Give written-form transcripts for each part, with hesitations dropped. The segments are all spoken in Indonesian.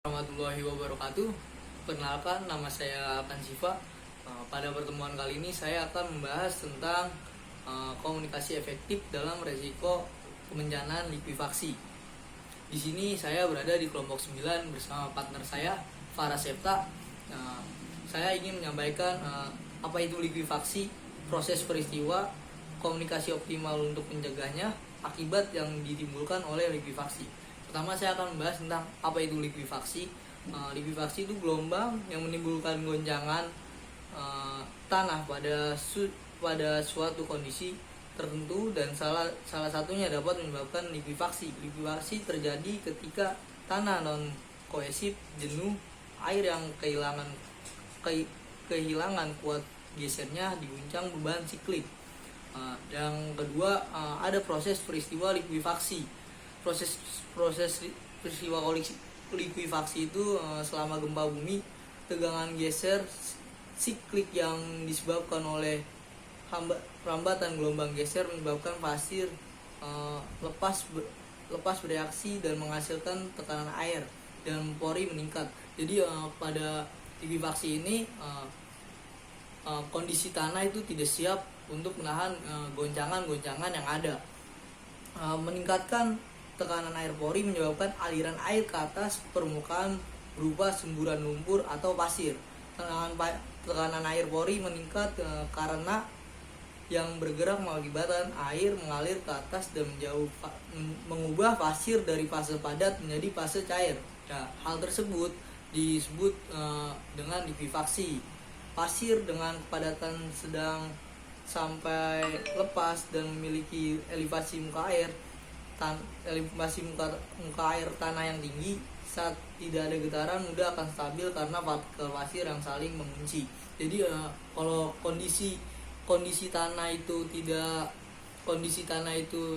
Warahmatullahi wabarakatuh. Perkenalkan, nama saya Alkan Siva. Pada pertemuan kali ini saya akan membahas tentang komunikasi efektif dalam resiko kebencanaan likuifaksi. Di sini saya berada di kelompok 9 bersama partner saya, Farah Septa. Saya ingin menyampaikan apa itu likuifaksi, proses peristiwa, komunikasi optimal untuk mencegahnya, akibat yang ditimbulkan oleh likuifaksi. Pertama saya akan membahas tentang apa itu likuifaksi. Likuifaksi itu gelombang yang menimbulkan goncangan tanah pada suatu kondisi tertentu, dan salah satunya dapat menyebabkan likuifaksi. Likuifaksi terjadi ketika tanah non kohesif, jenuh, air yang kehilangan kuat gesernya diguncang beban siklik. Yang kedua, ada proses peristiwa likuifaksi. Proses peristiwa likuifaksi itu selama gempa bumi, tegangan geser siklik yang disebabkan oleh rambatan gelombang geser menyebabkan pasir lepas bereaksi dan menghasilkan tekanan air dan pori meningkat. Jadi pada likuifaksi ini kondisi tanah itu tidak siap untuk menahan goncangan-goncangan yang ada. Meningkatkan tekanan air pori menyebabkan aliran air ke atas permukaan berupa semburan lumpur atau pasir. Tekanan air pori meningkat karena yang bergerak mengakibatkan air mengalir ke atas dan mengubah pasir dari fase padat menjadi fase cair. Nah, hal tersebut disebut dengan likuifaksi. Pasir dengan kepadatan sedang sampai lepas dan memiliki elevasi muka air tanah yang tinggi, saat tidak ada getaran mudah akan stabil karena partikel pasir yang saling mengunci. Jadi kalau kondisi tanah itu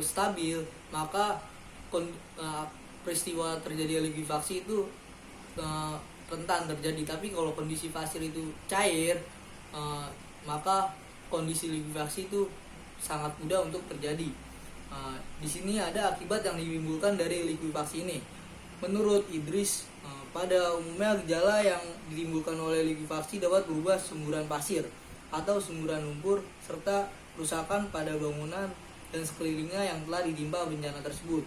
stabil, maka peristiwa terjadi likuifaksi itu rentan terjadi. Tapi kalau kondisi pasir itu cair, maka kondisi likuifaksi itu sangat mudah untuk terjadi. Di sini ada akibat yang ditimbulkan dari likuifaksi ini. Menurut Idris, pada umumnya gejala yang ditimbulkan oleh likuifaksi dapat berupa semburan pasir atau semburan lumpur serta kerusakan pada bangunan dan sekelilingnya yang telah ditimpa bencana tersebut.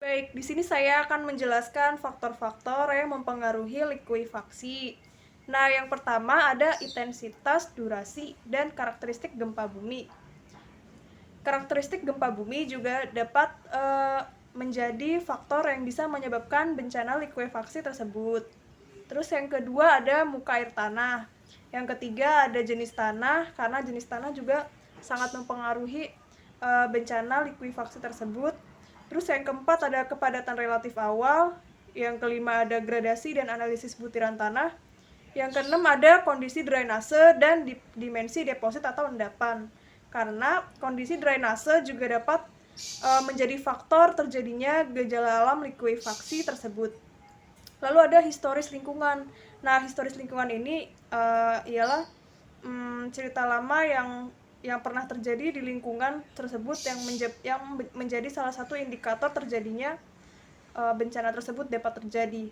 Baik, di sini saya akan menjelaskan faktor-faktor yang mempengaruhi likuifaksi. Nah, yang pertama ada intensitas, durasi, dan karakteristik gempa bumi. Karakteristik gempa bumi juga dapat menjadi faktor yang bisa menyebabkan bencana likuifaksi tersebut. Terus yang kedua ada muka air tanah. Yang ketiga ada jenis tanah, karena jenis tanah juga sangat mempengaruhi bencana likuifaksi tersebut. Terus yang keempat ada kepadatan relatif awal. Yang kelima ada gradasi dan analisis butiran tanah. Yang keenam ada kondisi drainase dan dimensi deposit atau endapan. Karena kondisi drainase juga dapat menjadi faktor terjadinya gejala alam likuifaksi tersebut. Lalu ada historis lingkungan. Nah, historis lingkungan ini ialah cerita lama yang pernah terjadi di lingkungan tersebut yang menjadi salah satu indikator terjadinya bencana tersebut dapat terjadi.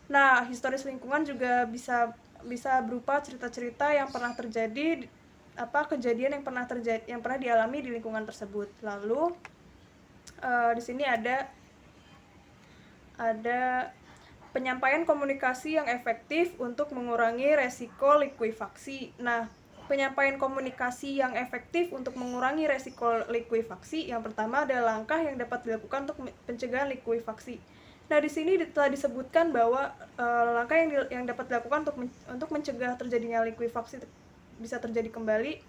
Nah, historis lingkungan juga bisa berupa cerita-cerita yang pernah terjadi, kejadian yang pernah dialami di lingkungan tersebut. Lalu di sini ada penyampaian komunikasi yang efektif untuk mengurangi resiko likuifaksi. Nah, penyampaian komunikasi yang efektif untuk mengurangi resiko likuifaksi yang pertama adalah langkah yang dapat dilakukan untuk pencegahan likuifaksi. Nah, di sini telah disebutkan bahwa langkah yang dapat dilakukan untuk mencegah terjadinya likuifaksi bisa terjadi kembali.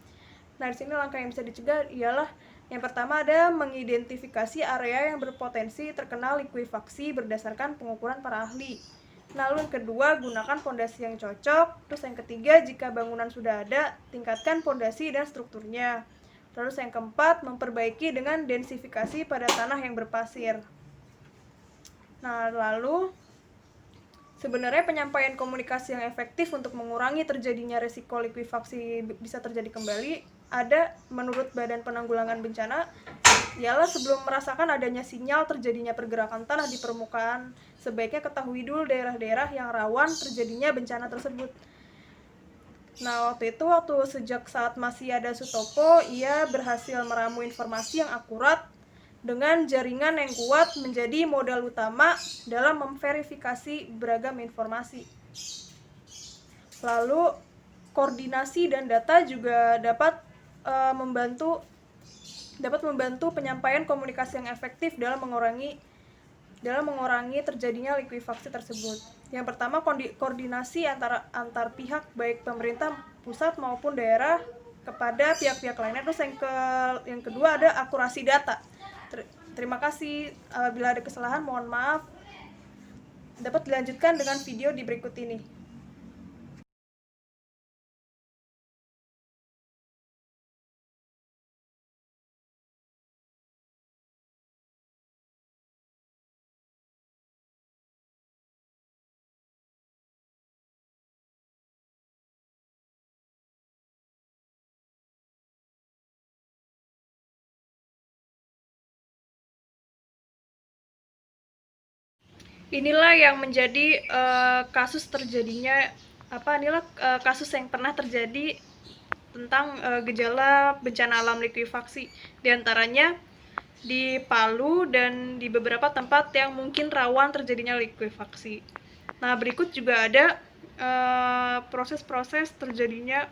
Nah, di sini langkah yang bisa dicegah ialah yang pertama ada mengidentifikasi area yang berpotensi terkena likuifaksi berdasarkan pengukuran para ahli. Lalu yang kedua, gunakan fondasi yang cocok. Terus yang ketiga, jika bangunan sudah ada, tingkatkan fondasi dan strukturnya. Terus yang keempat, memperbaiki dengan densifikasi pada tanah yang berpasir. Nah, lalu sebenarnya penyampaian komunikasi yang efektif untuk mengurangi terjadinya risiko likuifaksi bisa terjadi kembali ada menurut Badan Penanggulangan Bencana ialah sebelum merasakan adanya sinyal terjadinya pergerakan tanah di permukaan sebaiknya ketahui dulu daerah-daerah yang rawan terjadinya bencana tersebut. Nah, waktu sejak saat masih ada Sutopo, ia berhasil meramu informasi yang akurat dengan jaringan yang kuat menjadi modal utama dalam memverifikasi beragam informasi. Lalu, koordinasi dan data juga dapat membantu penyampaian komunikasi yang efektif dalam mengurangi terjadinya likuifaksi tersebut. Yang pertama, koordinasi antar pihak baik pemerintah pusat maupun daerah kepada pihak-pihak lainnya. Terus yang kedua ada akurasi data. Terima kasih, bila ada kesalahan mohon maaf. Dapat dilanjutkan dengan video di berikut ini. Inilah yang menjadi kasus yang pernah terjadi tentang gejala bencana alam likuifaksi. Di antaranya di Palu dan di beberapa tempat yang mungkin rawan terjadinya likuifaksi. Nah, berikut juga ada proses-proses terjadinya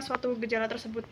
suatu gejala tersebut.